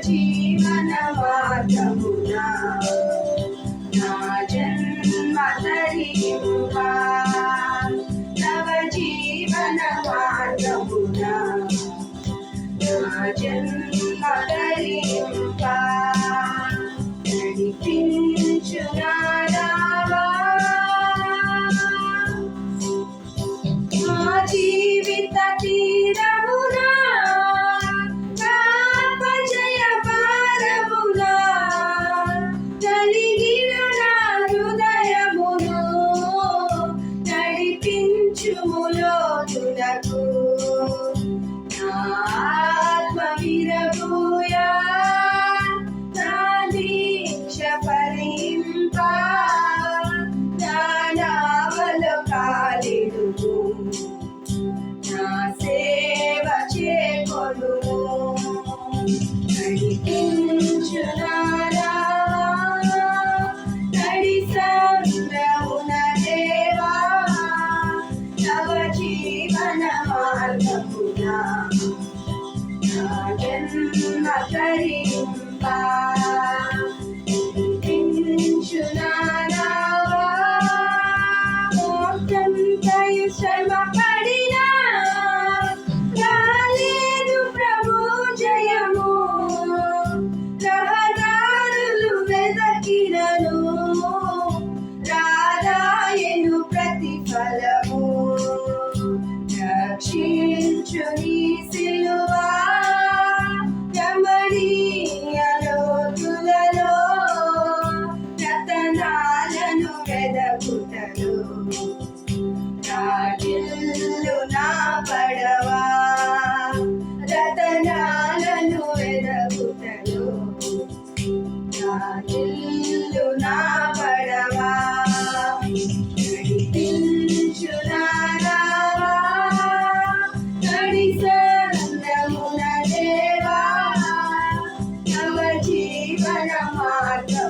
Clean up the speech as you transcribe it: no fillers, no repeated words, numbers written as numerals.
జీవన మార్గమునా నా జన్మ తరింపా నవ జీవన మార్గమునా నా జన్మ తరింపా నడిపించు నారావా మా జీవిత తీరమునా లోతులకు నా ఆత్మ విరబూయా నా దీక్ష ఫలింపా నా నావలో కాలిడుము నా సేవ చేకొనుము నడిపించు నారా నడి సంద్రమున దేవా నవ జీవన మార్గమునా నా జన్మ తరింపా నడిపించు నారావా మోక్షంతయు శ్రమ పడినా రాలేదు ప్రభు జయము రహదారులు వెదకినను రాదాయను ప్రతిఫలము రక్షించు నీ సిలువా రమణీయ లోతులలో రతనాలను వెదకుటలు రాజిల్లు నా పడవా రతనాలను వెదకుటలు రాజిల్లు నా పడవా నడిపించు నారావా నడి సంద్రమున దేవా నవ జీవన మార్గం